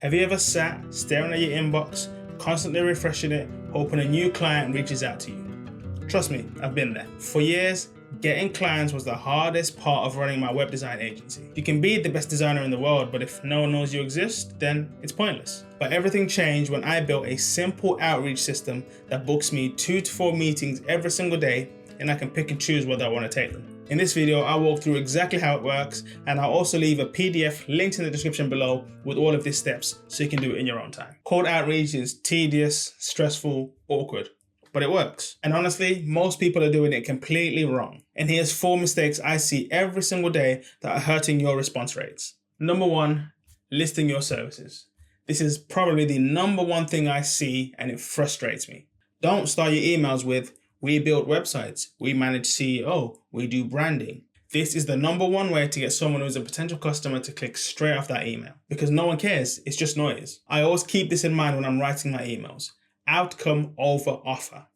Have you ever sat staring at your inbox, constantly refreshing it, hoping a new client reaches out to you? Trust me, I've been there. For years, getting clients was the hardest part of running my web design agency. You can be the best designer in the world, but if no one knows you exist, then it's pointless. But everything changed when I built a simple outreach system that books me 2 to 4 meetings every single day, and I can pick and choose whether I want to take them. In this video, I'll walk through exactly how it works, and I'll also leave a PDF linked in the description below with all of these steps so you can do it in your own time. Cold outreach is tedious, stressful, awkward, but it works. And honestly, most people are doing it completely wrong. And here's 4 mistakes I see every single day that are hurting your response rates. Number 1, listing your services. This is probably the number 1 thing I see, and it frustrates me. Don't start your emails with, "We build websites, we manage SEO, we do branding." This is the number 1 way to get someone who's a potential customer to click straight off that email, because no one cares, it's just noise. I always keep this in mind when I'm writing my emails. Outcome over offer.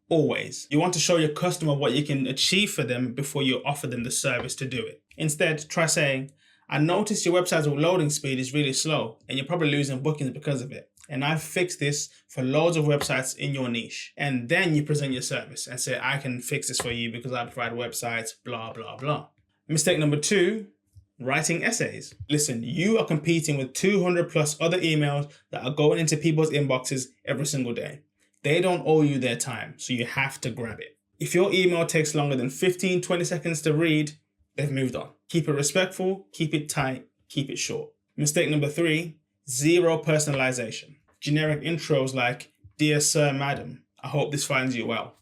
Always. You want to show your customer what you can achieve for them before you offer them the service to do it. Instead, try saying, "I noticed your website's loading speed is really slow and you're probably losing bookings because of it. And I've fixed this for loads of websites in your niche." And then you present your service and say, "I can fix this for you because I provide websites, blah, blah, blah." Mistake number 2, writing essays. Listen, you are competing with 200 plus other emails that are going into people's inboxes every single day. They don't owe you their time, so you have to grab it. If your email takes longer than 15-20 seconds to read, they've moved on. Keep it respectful, keep it tight, keep it short. Mistake number 3, zero personalization. Generic intros like, "Dear Sir, Madam, I hope this finds you well."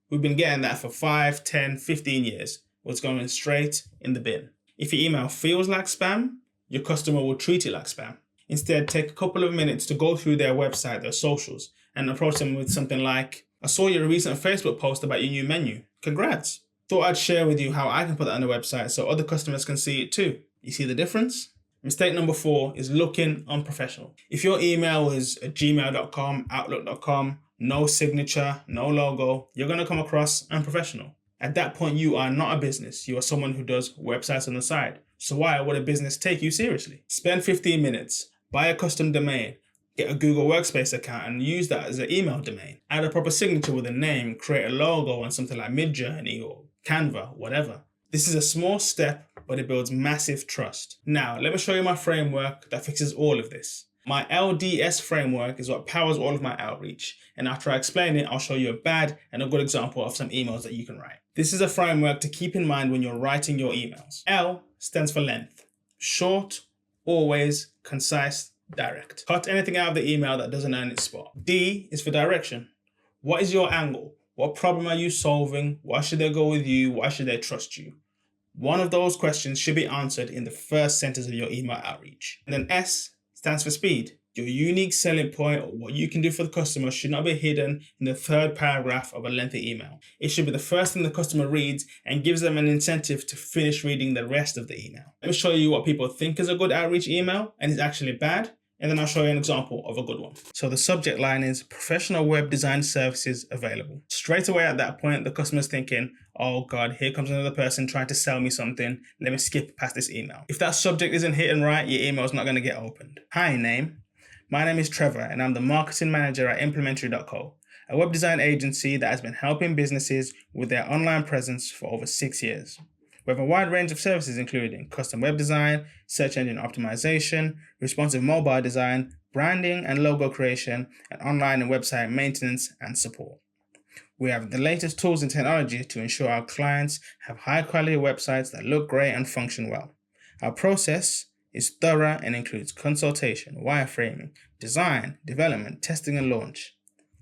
We've been getting that for 5, 10, 15 years. What's going straight in the bin. If your email feels like spam, your customer will treat it like spam. Instead, take a couple of minutes to go through their website, their socials, and approach them with something like, "I saw your recent Facebook post about your new menu. Congrats. Thought I'd share with you how I can put that on the website so other customers can see it too." You see the difference? Mistake number 4 is looking unprofessional. If your email is at gmail.com, outlook.com, no signature, no logo, you're going to come across unprofessional. At that point, you are not a business. You are someone who does websites on the side. So why would a business take you seriously? Spend 15 minutes, buy a custom domain, get a Google Workspace account and use that as an email domain. Add a proper signature with a name, create a logo on something like Midjourney or Canva, whatever. This is a small step, but it builds massive trust. Now, let me show you my framework that fixes all of this. My LDS framework is what powers all of my outreach. And after I explain it, I'll show you a bad and a good example of some emails that you can write. This is a framework to keep in mind when you're writing your emails. L stands for length. Short, always, concise, direct. Cut anything out of the email that doesn't earn its spot. D is for direction. What is your angle? What problem are you solving? Why should they go with you? Why should they trust you? One of those questions should be answered in the first sentence of your email outreach. And then S stands for speed. Your unique selling point or what you can do for the customer should not be hidden in the 3rd paragraph of a lengthy email. It should be the first thing the customer reads and gives them an incentive to finish reading the rest of the email. Let me show you what people think is a good outreach email and is actually bad, and then I'll show you an example of a good one. So the subject line is "Professional web design services available." Straight away at that point, the customer's thinking, "Oh God, here comes another person trying to sell me something. Let me skip past this email." If that subject isn't hitting right, your email is not going to get opened. "Hi, name. My name is Trevor and I'm the marketing manager at Implementary.co, a web design agency that has been helping businesses with their online presence for over 6 years. We have a wide range of services including custom web design, search engine optimization, responsive mobile design, branding and logo creation, and online and website maintenance and support. We have the latest tools and technology to ensure our clients have high quality websites that look great and function well. Our process is thorough and includes consultation, wireframing, design, development, testing, and launch.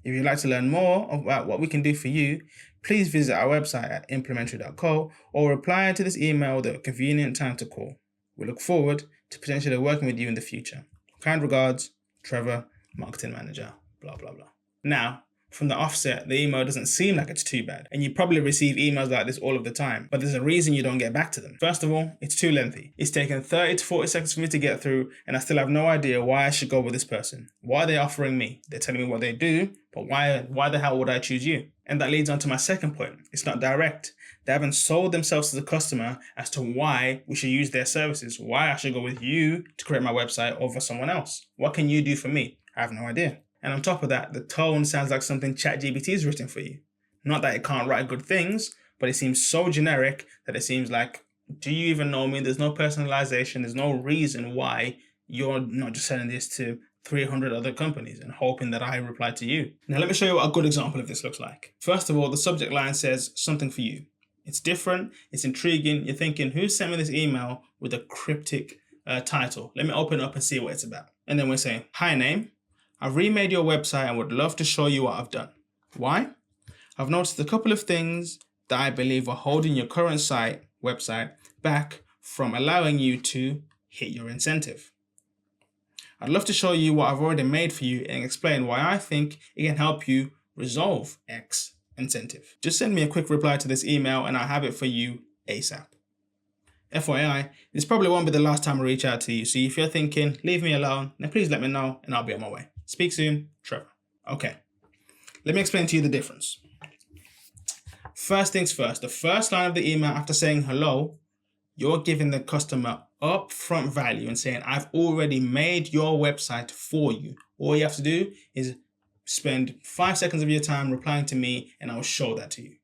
If you'd like to learn more about what we can do for you, please visit our website at implementary.co or reply to this email with a convenient time to call. We look forward to potentially working with you in the future. Kind regards, Trevor, Marketing Manager, blah, blah, blah. Now, from the offset, the email doesn't seem like it's too bad. And you probably receive emails like this all of the time, but there's a reason you don't get back to them. First of all, it's too lengthy. It's taken 30 to 40 seconds for me to get through, and I still have no idea why I should go with this person. Why are they offering me? They're telling me what they do, but why the hell would I choose you? And that leads on to my second point. It's not direct. They haven't sold themselves to the customer as to why we should use their services, why I should go with you to create my website over someone else. What can you do for me? I have no idea. And on top of that, the tone sounds like something ChatGPT has written for you. Not that it can't write good things, but it seems so generic that it seems like, do you even know me? There's no personalization. There's no reason why you're not just sending this to 300 other companies and hoping that I reply to you. Now, let me show you what a good example of this looks like. First of all, the subject line says something for you. It's different. It's intriguing. You're thinking, who sent me this email with a cryptic title? Let me open it up and see what it's about. And then we're saying, hi name. I've remade your website and would love to show you what I've done. Why? I've noticed a couple of things that I believe are holding your current website back from allowing you to hit your incentive. I'd love to show you what I've already made for you and explain why I think it can help you resolve X incentive. Just send me a quick reply to this email and I'll have it for you ASAP. FYI, this probably won't be the last time I reach out to you, so if you're thinking, leave me alone, then please let me know and I'll be on my way. Speak soon, Trevor. Okay, let me explain to you the difference. First things first, the first line of the email after saying hello, you're giving the customer upfront value and saying, I've already made your website for you. All you have to do is spend 5 seconds of your time replying to me and I'll show that to you.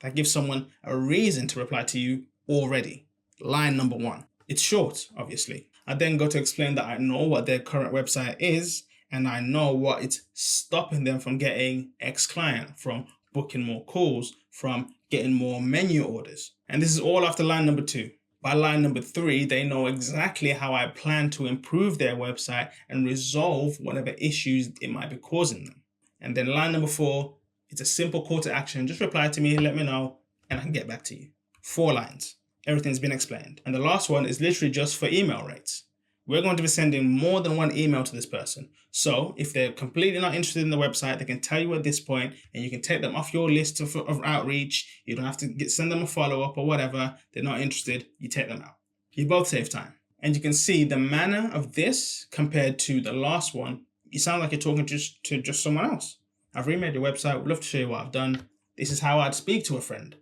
That gives someone a reason to reply to you already. Line number 1. It's short, obviously. I then go to explain that I know what their current website is and I know what it's stopping them from getting X client, from booking more calls, from getting more menu orders. And this is all after line number 2. By line number 3, they know exactly how I plan to improve their website and resolve whatever issues it might be causing them. And then line number 4, it's a simple call to action. Just reply to me, let me know, and I can get back to you. 4 lines. Everything's been explained. And the last one is literally just for email rates. We're going to be sending more than one email to this person. So if they're completely not interested in the website, they can tell you at this point and you can take them off your list of outreach. You don't have to send them a follow-up or whatever. They're not interested. You take them out. You both save time. And you can see the manner of this compared to the last one. You sound like you're talking to just someone else. I've remade your website. Would love to show you what I've done. This is how I'd speak to a friend.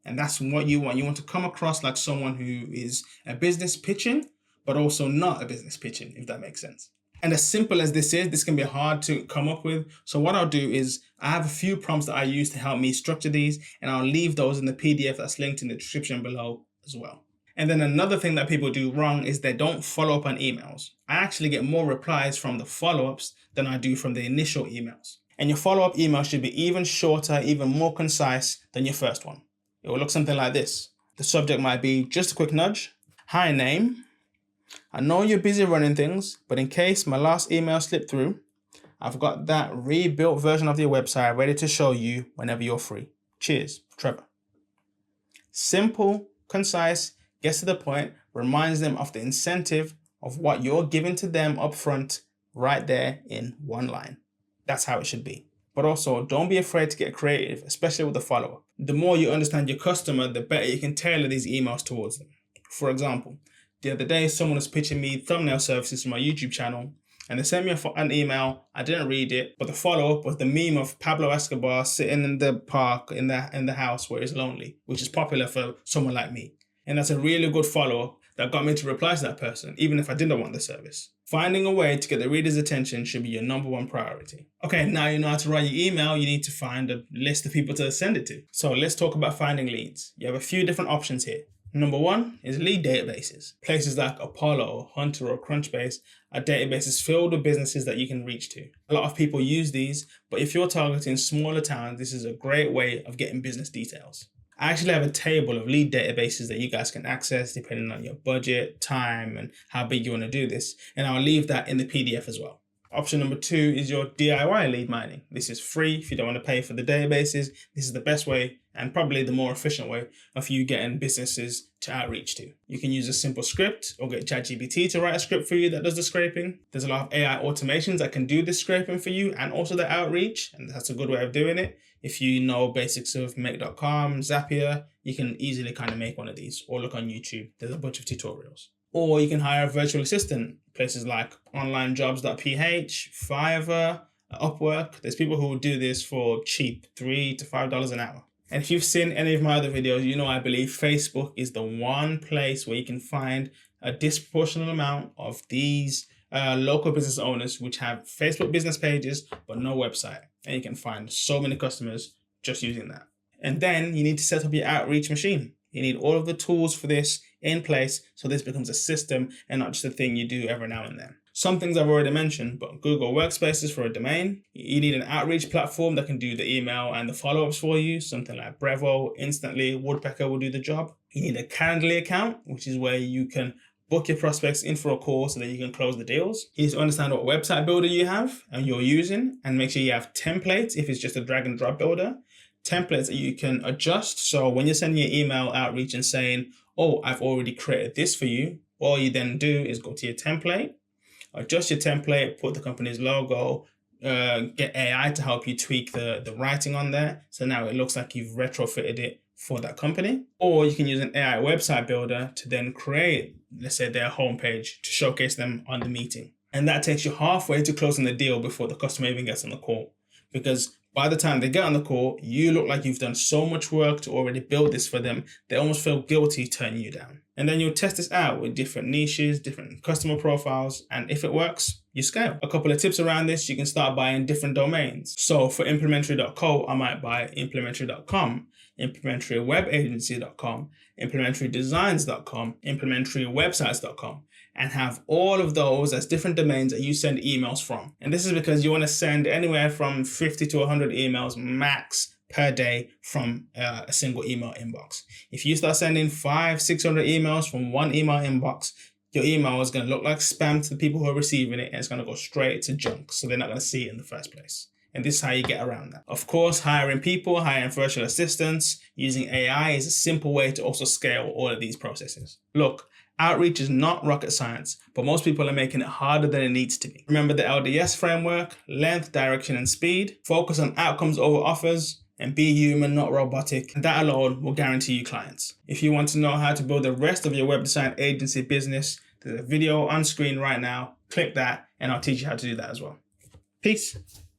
And that's what you want. You want to come across like someone who is a business pitching, but also not a business pitching, if that makes sense. And as simple as this is, this can be hard to come up with. So what I'll do is I have a few prompts that I use to help me structure these, and I'll leave those in the PDF that's linked in the description below as well. And then another thing that people do wrong is they don't follow up on emails. I actually get more replies from the follow-ups than I do from the initial emails. And your follow-up email should be even shorter, even more concise than your first one. It will look something like this. The subject might be just a quick nudge. Hi name. I know you're busy running things, but in case my last email slipped through, I've got that rebuilt version of your website ready to show you whenever you're free. Cheers, Trevor. Simple, concise, gets to the point, reminds them of the incentive of what you're giving to them up front right there in one line. That's how it should be. But also, don't be afraid to get creative, especially with the follow-up. The more you understand your customer, the better you can tailor these emails towards them. For example, the other day, someone was pitching me thumbnail services for my YouTube channel, and they sent me an email. I didn't read it, but the follow-up was the meme of Pablo Escobar sitting in the park in the house where he's lonely, which is popular for someone like me. And that's a really good follow-up that got me to reply to that person, even if I didn't want the service. Finding a way to get the reader's attention should be your number 1 priority. Okay, now you know how to write your email, you need to find a list of people to send it to. So let's talk about finding leads. You have a few different options here. Number 1 is lead databases. Places like Apollo, Hunter, or Crunchbase are databases filled with businesses that you can reach to. A lot of people use these, but if you're targeting smaller towns, this is a great way of getting business details. I actually have a table of lead databases that you guys can access depending on your budget, time, and how big you want to do this. And I'll leave that in the PDF as well. Option number 2 is your DIY lead mining. This is free if you don't want to pay for the databases. This is the best way and probably the more efficient way of you getting businesses to outreach to. You can use a simple script or get ChatGPT to write a script for you that does the scraping. There's a lot of AI automations that can do the scraping for you and also the outreach, and that's a good way of doing it. If you know basics of make.com, Zapier, you can easily kind of make one of these, or look on YouTube. There's a bunch of tutorials. Or you can hire a virtual assistant, places like onlinejobs.ph, Fiverr, Upwork. There's people who will do this for cheap, $3 to $5 an hour. And if you've seen any of my other videos, you know I believe Facebook is the one place where you can find a disproportionate amount of these local business owners which have Facebook business pages but no website. And you can find so many customers just using that. And then you need to set up your outreach machine. You need all of the tools for this in place so this becomes a system and not just a thing you do every now and then. Some things I've already mentioned, but Google Workspaces for a domain. You need an outreach platform that can do the email and the follow-ups for you. Something like Brevo, Instantly, Woodpecker will do the job. You need a Calendly account, which is where you can book your prospects in for a call so that you can close the deals. You need to understand what website builder you have and you're using, and make sure you have templates if it's just a drag and drop builder. Templates that you can adjust. So when you're sending your email outreach and saying, oh, I've already created this for you, all you then do is go to your template, adjust your template, put the company's logo, get AI to help you tweak the writing on there. So now it looks like you've retrofitted it for that company. Or you can use an AI website builder to then create, let's say, their homepage to showcase them on the meeting. And that takes you halfway to closing the deal before the customer even gets on the call. Because by the time they get on the call, you look like you've done so much work to already build this for them, they almost feel guilty turning you down. And then you'll test this out with different niches, different customer profiles, and if it works, you scale. A couple of tips around this: you can start buying different domains. So for implementary.co, I might buy implementary.com, implementarywebagency.com, implementarydesigns.com, implementaryWebsites.com, and have all of those as different domains that you send emails from. And this is because you want to send anywhere from 50 to 100 emails max per day from a single email inbox. If you start sending 500-600 emails from one email inbox, your email is going to look like spam to the people who are receiving it, and it's going to go straight to junk, so they're not going to see it in the first place. And this is how you get around that. Of course, hiring people, hiring virtual assistants, using AI is a simple way to also scale all of these processes. Look, outreach is not rocket science, but most people are making it harder than it needs to be. Remember the LDS Framework: length, direction, and speed. Focus on outcomes over offers, and be human, not robotic. And that alone will guarantee you clients. If you want to know how to build the rest of your web design agency business, there's a video on screen right now. Click that and I'll teach you how to do that as well. Peace.